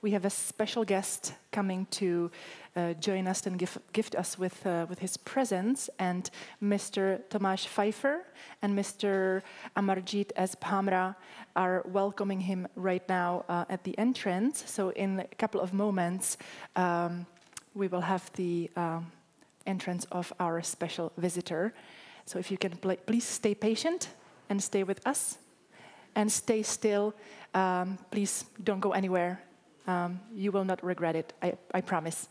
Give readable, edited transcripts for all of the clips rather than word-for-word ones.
we have a special guest coming to join us and gift us with his presence, and Mr. Tomáš Pfeiffer and Mr. Amarjit S. Bhamra are welcoming him right now at the entrance. So in a couple of moments, we will have the entrance of our special visitor. So if you can please stay patient and stay with us and stay still. Please don't go anywhere. You will not regret it, I promise.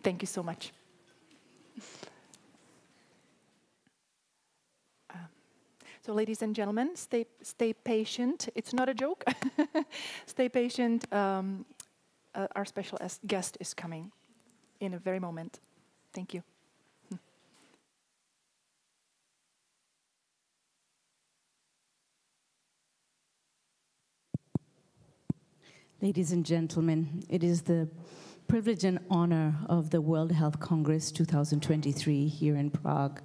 Thank you so much. So ladies and gentlemen, stay patient. It's not a joke. Stay patient. Our special guest is coming in a very moment. Thank you. Ladies and gentlemen, it is the privilege and honor of the World Health Congress 2023 here in Prague,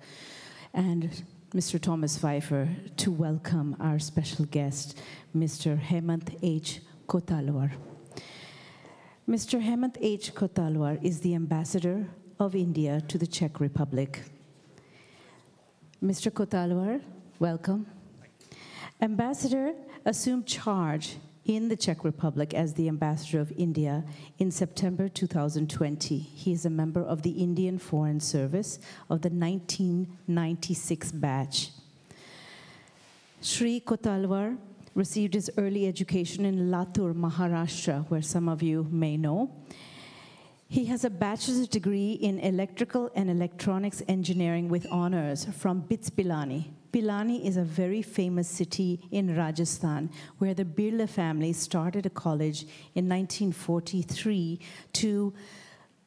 and Mr. Tomáš Pfeiffer, to welcome our special guest, Mr. Hemant H. KOTALWAR. Mr. Hemant H. KOTALWAR is the ambassador of India to the Czech Republic. Mr. KOTALWAR, welcome. Ambassador assumed charge in the Czech Republic as the ambassador of India in September 2020. He is a member of the Indian Foreign Service of the 1996 batch. Shri KOTALWAR received his early education in Latur, Maharashtra, where some of you may know. He has a bachelor's degree in electrical and electronics engineering with honors from BITS Pilani. Pilani is a very famous city in Rajasthan, where the Birla family started a college in 1943 to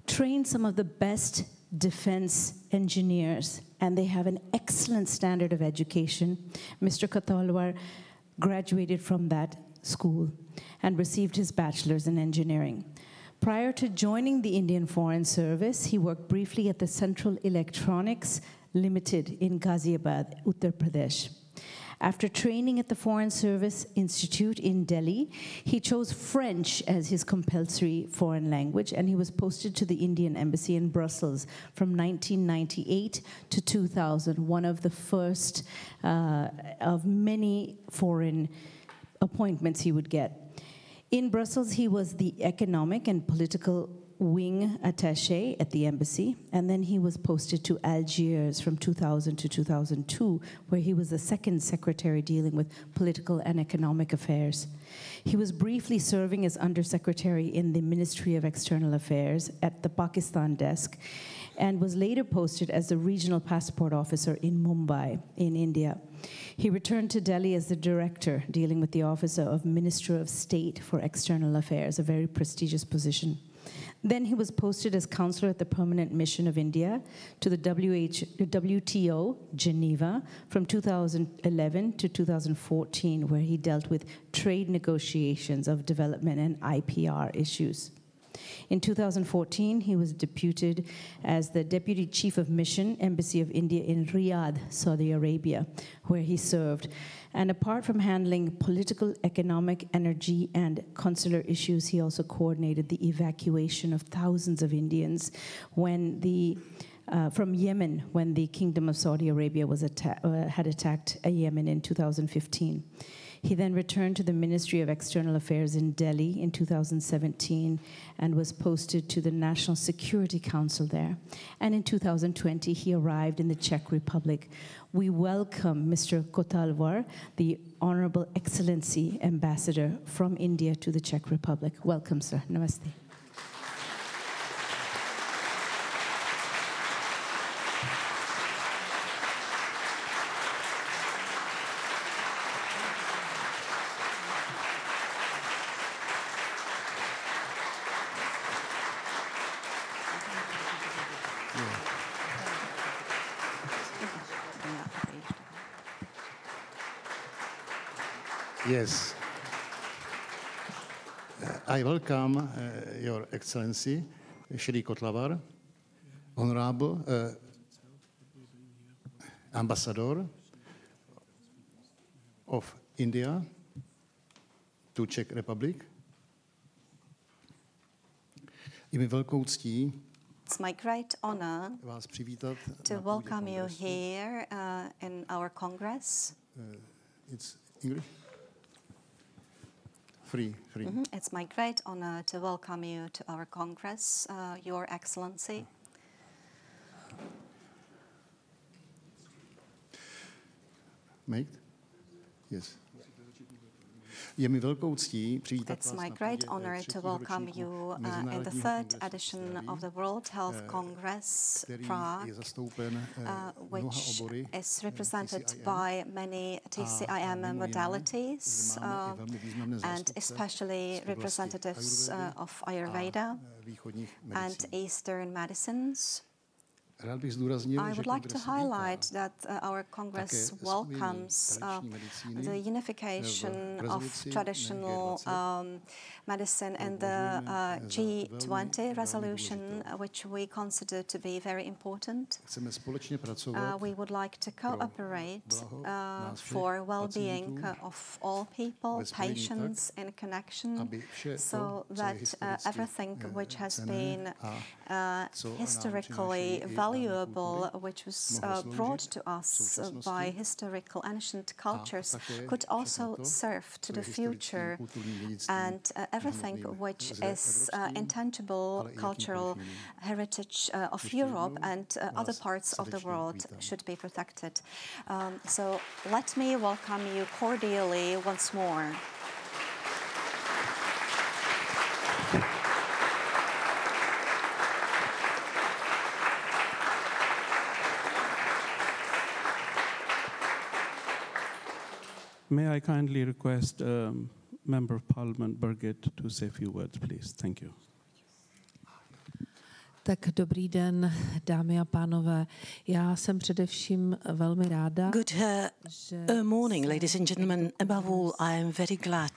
train some of the best defense engineers, and they have an excellent standard of education. Mr. KOTALWAR graduated from that school and received his bachelor's in engineering. Prior to joining the Indian Foreign Service, he worked briefly at the Central Electronics Limited in Ghaziabad, Uttar Pradesh. After training at the Foreign Service Institute in Delhi, he chose French as his compulsory foreign language, and he was posted to the Indian Embassy in Brussels from 1998 to 2000, one of the first of many foreign appointments he would get. In Brussels, he was the economic and political wing attaché at the embassy, and then he was posted to Algiers from 2000 to 2002, where he was the second secretary dealing with political and economic affairs. He was briefly serving as undersecretary in the Ministry of External Affairs at the Pakistan desk, and was later posted as the regional passport officer in Mumbai, in India. He returned to Delhi as the director dealing with the Office of Minister of State for External Affairs, a very prestigious position. Then he was posted as counselor at the Permanent Mission of India to the WTO, Geneva, from 2011 to 2014, where he dealt with trade negotiations of development and IPR issues. In 2014, he was deputed as the Deputy Chief of Mission, Embassy of India in Riyadh, Saudi Arabia, where he served. And apart from handling political, economic, energy, and consular issues, he also coordinated the evacuation of thousands of Indians from Yemen when the Kingdom of Saudi Arabia had attacked Yemen in 2015. He then returned to the Ministry of External Affairs in Delhi in 2017 and was posted to the National Security Council there. And in 2020, he arrived in the Czech Republic. We welcome Mr. KOTALWAR, the Honorable Excellency Ambassador from India to the Czech Republic. Welcome, sir. Namaste. Yes. I welcome Your Excellency, Shri KOTALWAR, Honorable Ambassador of India to Czech Republic. Je mi velkou ctí It's my great honor vás přivítat to na půdě welcome you kongresu. here in our Congress. It's English? Free. It's my great honor to welcome you to our Congress, Your Excellency. Mate? Yes. Je mi velkou ctí přivítat It's vás my na great půdě honor to třetího welcome ročníku you in the Mezinárodního third kongresu edition zdraví, of the World Health Congress, který Prague, je zastoupen mnoha which obory is represented TCIM. by many TCIM modalities and especially representatives of Ayurveda and Eastern medicines. Rád bych zdůraznil, I že would like to kongres highlight that our Congress také welcomes the unification of traditional medicine and the G20 resolution, which we consider to be very important. Chceme společně pracovat We would like to cooperate for well-being of all people, patients in connection, so that everything which has been historically valuable, which was brought to us by historical ancient cultures, could also serve to the future, and everything which is intangible cultural heritage of Europe and other parts of the world should be protected. So let me welcome you cordially once more. May I kindly request Member of Parliament Birgit to say a few words, please. Thank you. Tak dobrý den, dámy a pánové. Já jsem především velmi ráda. Good morning, ladies and gentlemen. Above all, I am very glad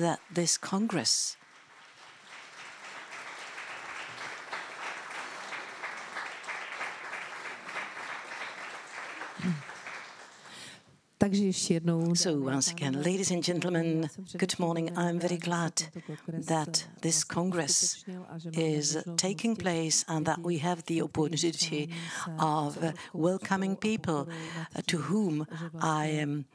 that this Congress So once again, ladies and gentlemen, good morning. I'm very glad that this Congress is taking place and that we have the opportunity of welcoming people to whom I am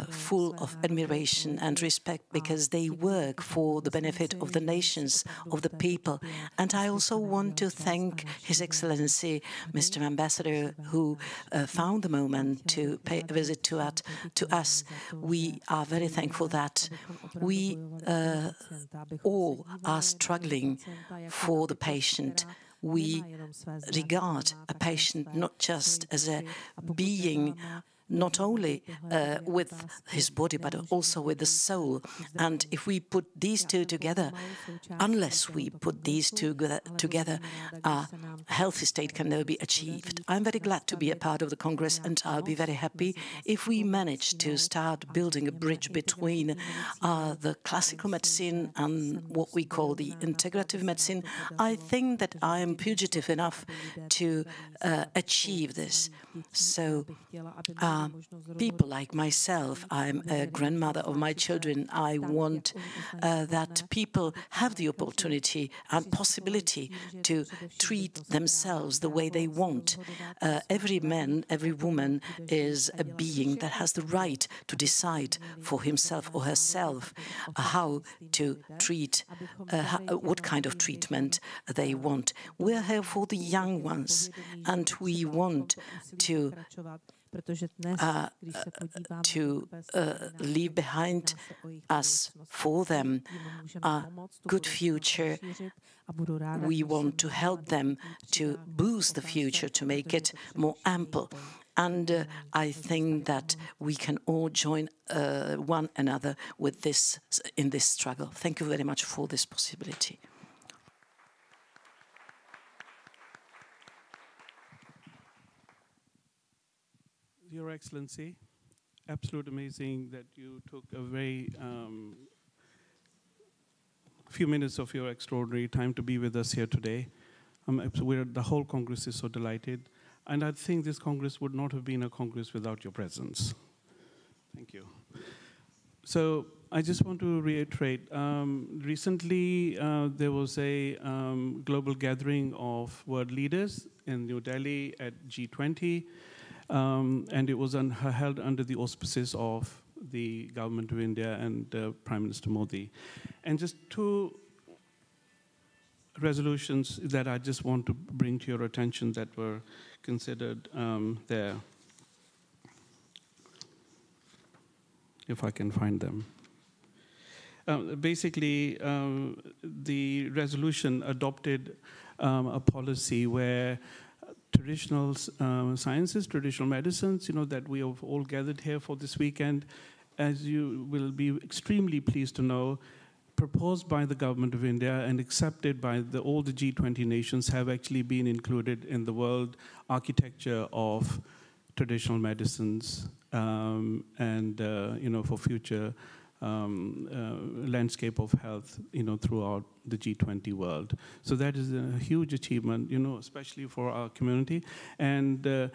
full of admiration and respect because they work for the benefit of the nations, of the people. And I also want to thank His Excellency, Mr. Ambassador, who found the moment to pay a visit to us. We are very thankful that we all are struggling for the patient. We regard a patient not just as a being, not only with his body, but also with the soul. And if we put these two together, unless we put these two together, a healthy state can never be achieved. I'm very glad to be a part of the Congress, and I'll be very happy if we manage to start building a bridge between the classical medicine and what we call the integrative medicine. I think that I am fugitive enough to achieve this. So people like myself, I'm a grandmother of my children. I want that people have the opportunity and possibility to treat themselves the way they want. Every man, every woman is a being that has the right to decide for himself or herself how to treat, what kind of treatment they want. We're here for the young ones, and we want to leave behind us for them a good future. We want to help them to boost the future, to make it more ample. And I think that we can all join one another with this in this struggle. Thank you very much for this possibility. Your Excellency, absolute amazing that you took a very few minutes of your extraordinary time to be with us here today. The whole Congress is so delighted. And I think this Congress would not have been a Congress without your presence. Thank you. So I just want to reiterate, recently there was a global gathering of world leaders in New Delhi at G20, and it was held under the auspices of the government of India and Prime Minister Modi. And just two resolutions that I just want to bring to your attention that were considered there, if I can find them. Basically, the resolution adopted a policy where traditional sciences, traditional medicines, that we have all gathered here for this weekend, as you will be extremely pleased to know, proposed by the government of India and accepted by all the G20 nations, have actually been included in the world architecture of traditional medicines and for future landscape of health, throughout the G20 world. So that is a huge achievement, especially for our community. And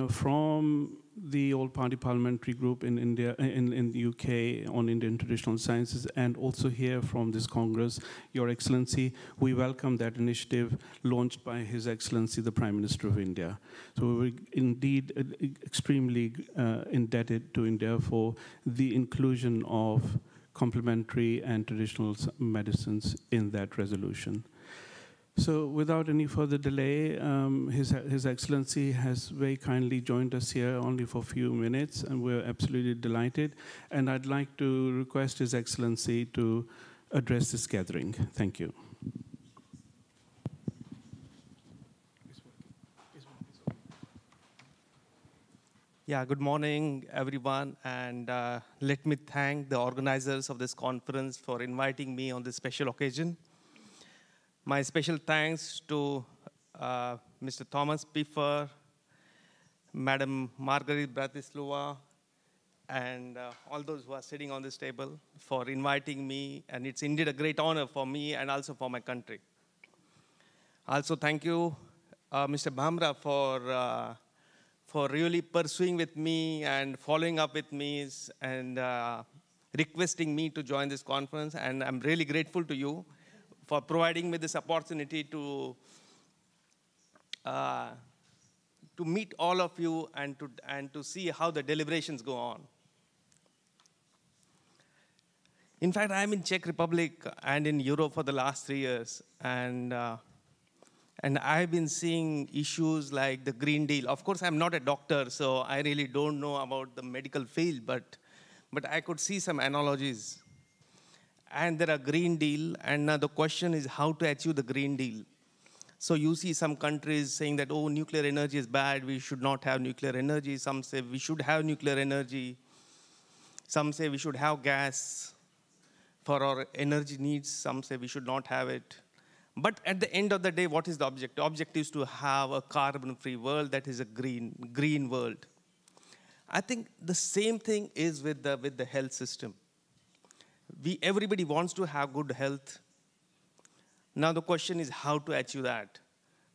from the All-Party Parliamentary Group in India, in the UK on Indian traditional sciences, and also here from this Congress, Your Excellency, we welcome that initiative launched by His Excellency, the Prime Minister of India. So we're indeed extremely indebted to India for the inclusion of complementary and traditional medicines in that resolution. So without any further delay, His Excellency has very kindly joined us here only for a few minutes, and we're absolutely delighted. And I'd like to request His Excellency to address this gathering. Thank you. Yeah, good morning, everyone. And let me thank the organizers of this conference for inviting me on this special occasion. My special thanks to Mr. Thomas Piffer, Madam Margaret Bratislava, and all those who are sitting on this table for inviting me. And it's indeed a great honor for me and also for my country. Also, thank you, Mr. Bhamra, for really pursuing with me and following up with me and requesting me to join this conference. And I'm really grateful to you for providing me this opportunity to meet all of you and to see how the deliberations go on. In fact, I'm in Czech Republic and in Europe for the last 3 years, and I've been seeing issues like the Green Deal. Of course, I'm not a doctor, so I really don't know about the medical field, but I could see some analogies. And there are Green Deal, and now the question is how to achieve the Green Deal. So you see some countries saying that, oh, nuclear energy is bad, we should not have nuclear energy. Some say we should have nuclear energy. Some say we should have gas for our energy needs. Some say we should not have it. But at the end of the day, what is the objective? The objective is to have a carbon-free world that is a green world. I think the same thing is with the health system. Everybody wants to have good health. Now the question is how to achieve that.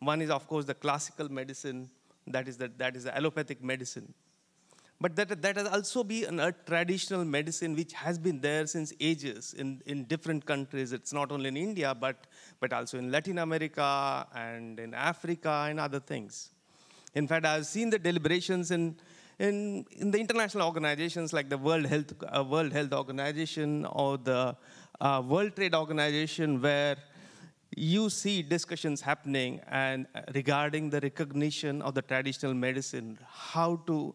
One is, of course, the classical medicine, that is the allopathic medicine. But that has also been a traditional medicine which has been there since ages in different countries. It's not only in India, but also in Latin America and in Africa and other things. In fact, I've seen the deliberations in the international organizations like the World Health Organization or the World Trade Organization, where you see discussions happening and regarding the recognition of the traditional medicine, how to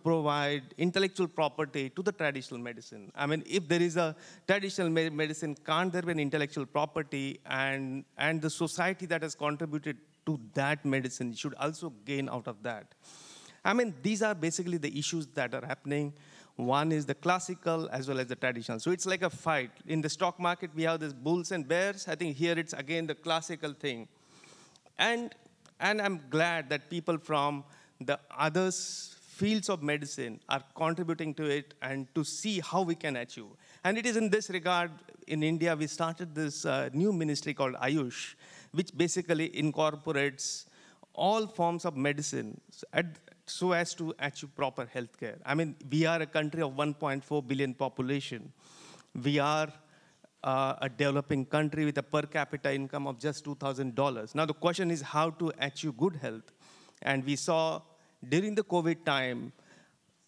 provide intellectual property to the traditional medicine. I mean, if there is a traditional medicine, can't there be an intellectual property, and the society that has contributed to that medicine should also gain out of that? I mean, these are basically the issues that are happening. One is the classical as well as the traditional. So it's like a fight. In the stock market, we have this bulls and bears. I think here it's again the classical thing. And I'm glad that people from the others fields of medicine are contributing to it and to see how we can achieve. And it is in this regard, in India, we started this new ministry called Ayush, which basically incorporates all forms of medicine. so as to achieve proper healthcare. I mean, we are a country of 1.4 billion population. We are a developing country with a per capita income of just $2,000. Now the question is how to achieve good health. And we saw during the COVID time,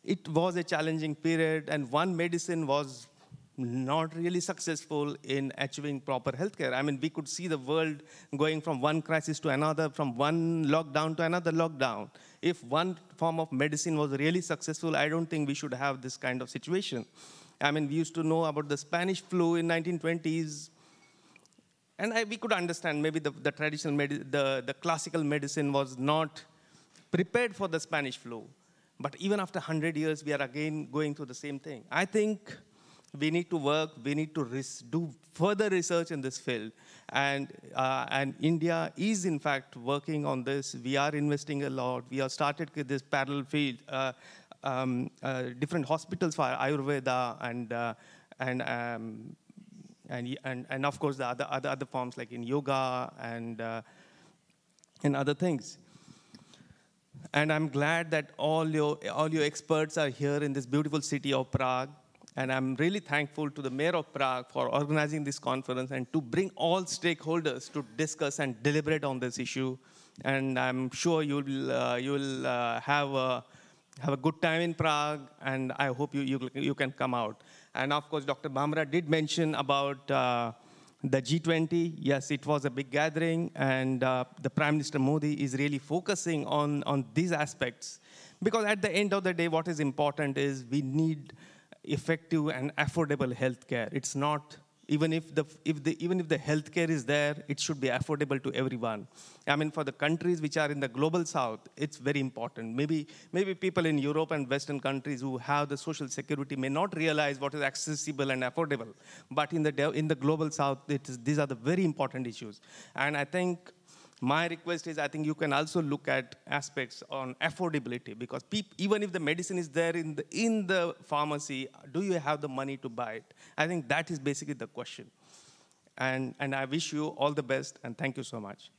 it was a challenging period, and one medicine was not really successful in achieving proper healthcare. I mean, we could see the world going from one crisis to another, from one lockdown to another lockdown. If one form of medicine was really successful, I don't think we should have this kind of situation. I mean, we used to know about the Spanish flu in 1920s, and we could understand maybe the traditional, the classical medicine was not prepared for the Spanish flu. But even after 100 years, we are again going through the same thing. I think we need to work, we need to do further research in this field. And India is, in fact, working on this. We are investing a lot. We have started with this parallel field, different hospitals for Ayurveda and of course, the other forms like in yoga and other things. And I'm glad that all your experts are here in this beautiful city of Prague. And I'm really thankful to the mayor of Prague for organizing this conference and to bring all stakeholders to discuss and deliberate on this issue. And I'm sure you'll have a good time in Prague, and I hope you can come out. And of course, Dr. Bhamra did mention about the G20. Yes, it was a big gathering, and the Prime Minister Modi is really focusing on these aspects. Because at the end of the day, what is important is we need effective and affordable healthcare. It's not, even if the healthcare is there, it should be affordable to everyone. I mean, for the countries which are in the global south, it's very important. Maybe people in Europe and Western countries who have the social security may not realize what is accessible and affordable. But in the global south, these are the very important issues. And I think my request is, I think you can also look at aspects on affordability, because even if the medicine is there in the pharmacy, do you have the money to buy it? I think that is basically the question. And I wish you all the best, and thank you so much.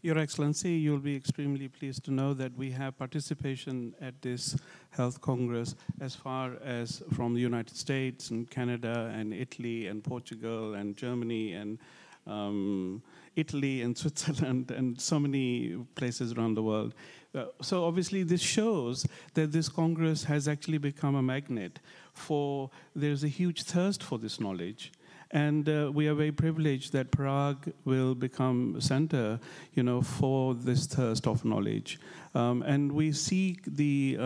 Your Excellency, you'll be extremely pleased to know that we have participation at this Health Congress as far as from the United States and Canada and Italy and Portugal and Germany and Italy and Switzerland and so many places around the world. So obviously this shows that this Congress has actually become a magnet for, there's a huge thirst for this knowledge. And we are very privileged that Prague will become a center, for this thirst of knowledge. And we seek the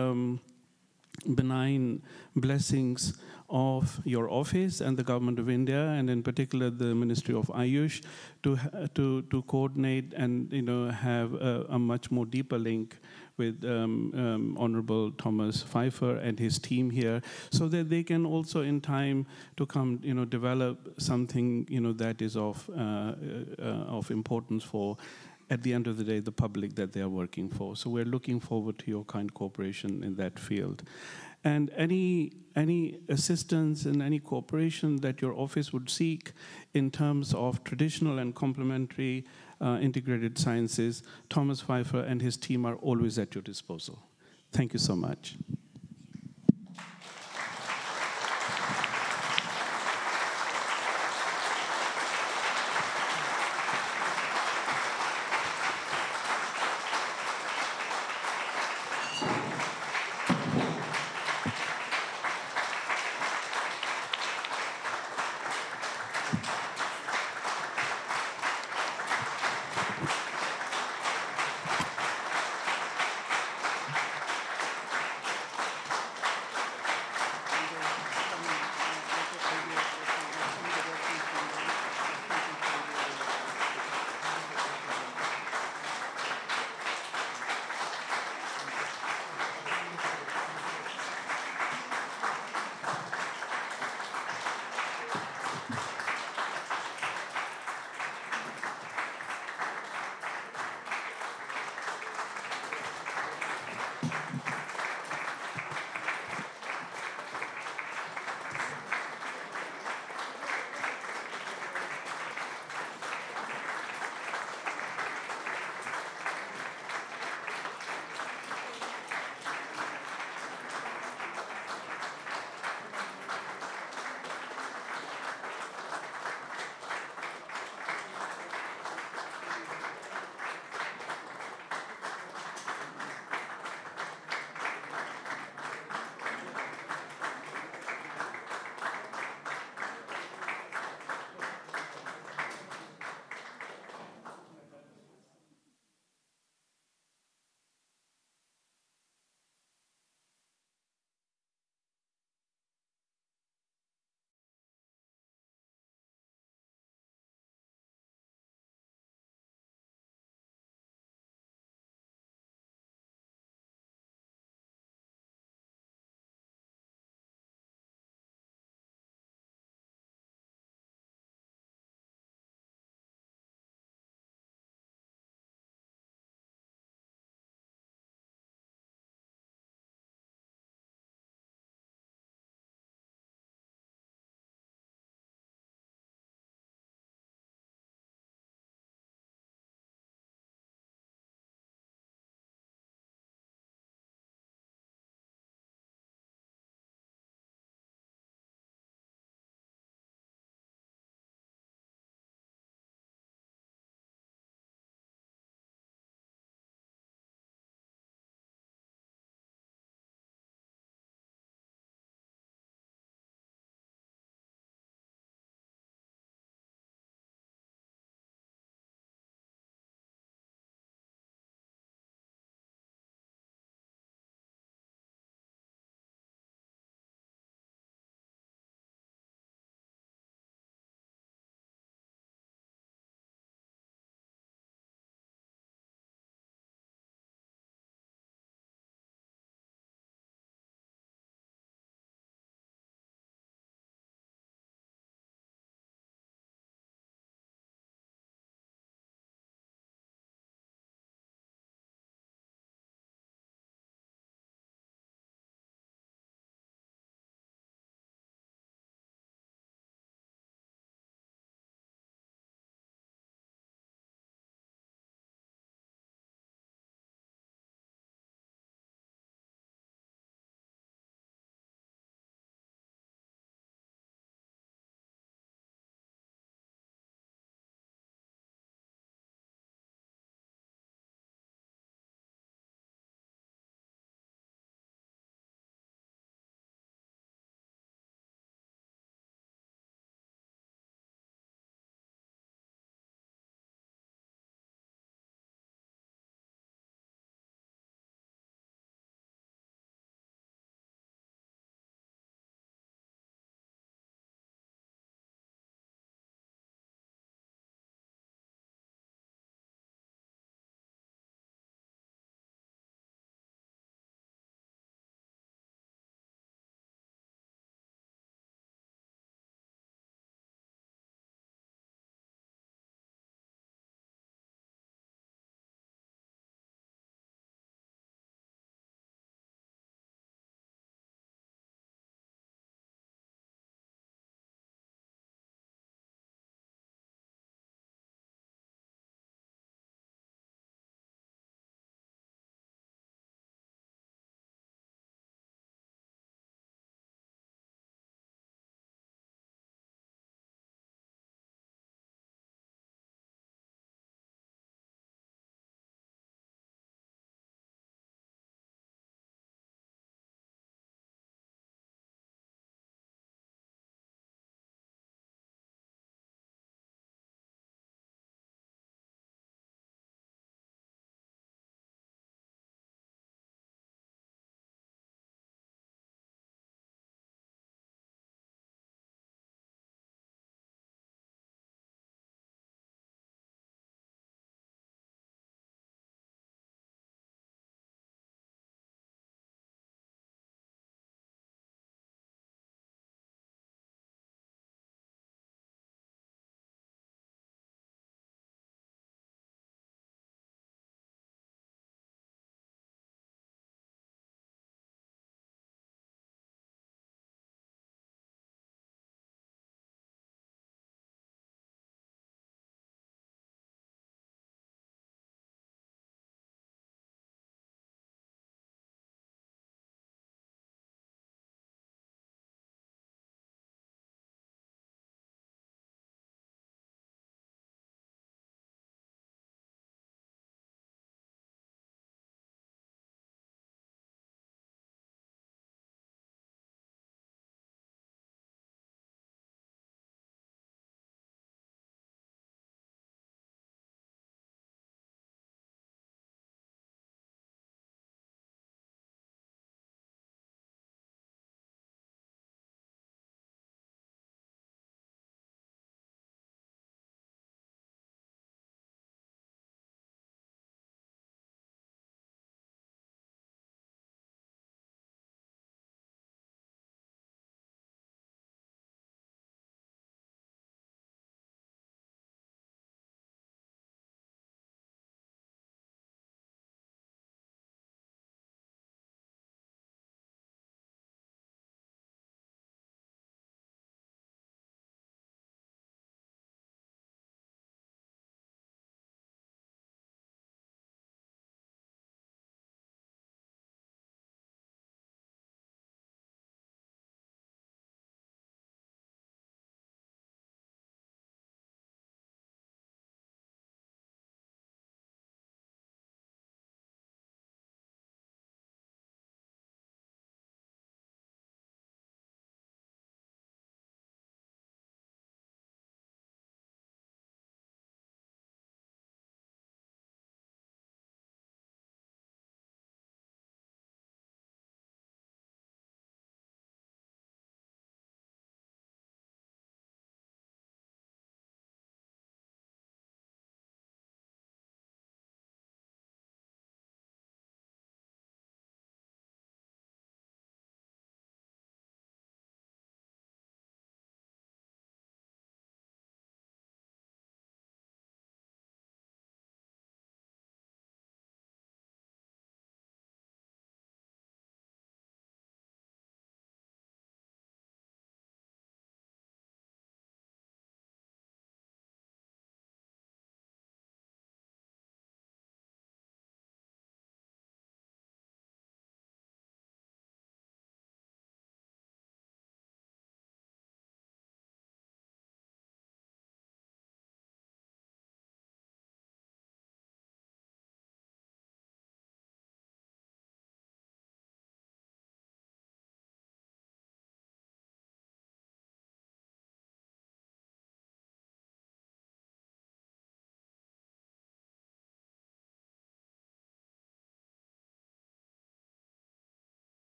benign blessings of your office and the government of India, and in particular the Ministry of Ayush, to coordinate and have a much more deeper link with Honorable Thomas Pfeiffer and his team here, so that they can also in time to come develop something that is of importance for, at the end of the day, the public that they are working for. So we're looking forward to your kind cooperation in that field. And any assistance and any cooperation that your office would seek in terms of traditional and complementary integrated sciences, Thomas Pfeiffer and his team are always at your disposal. Thank you so much.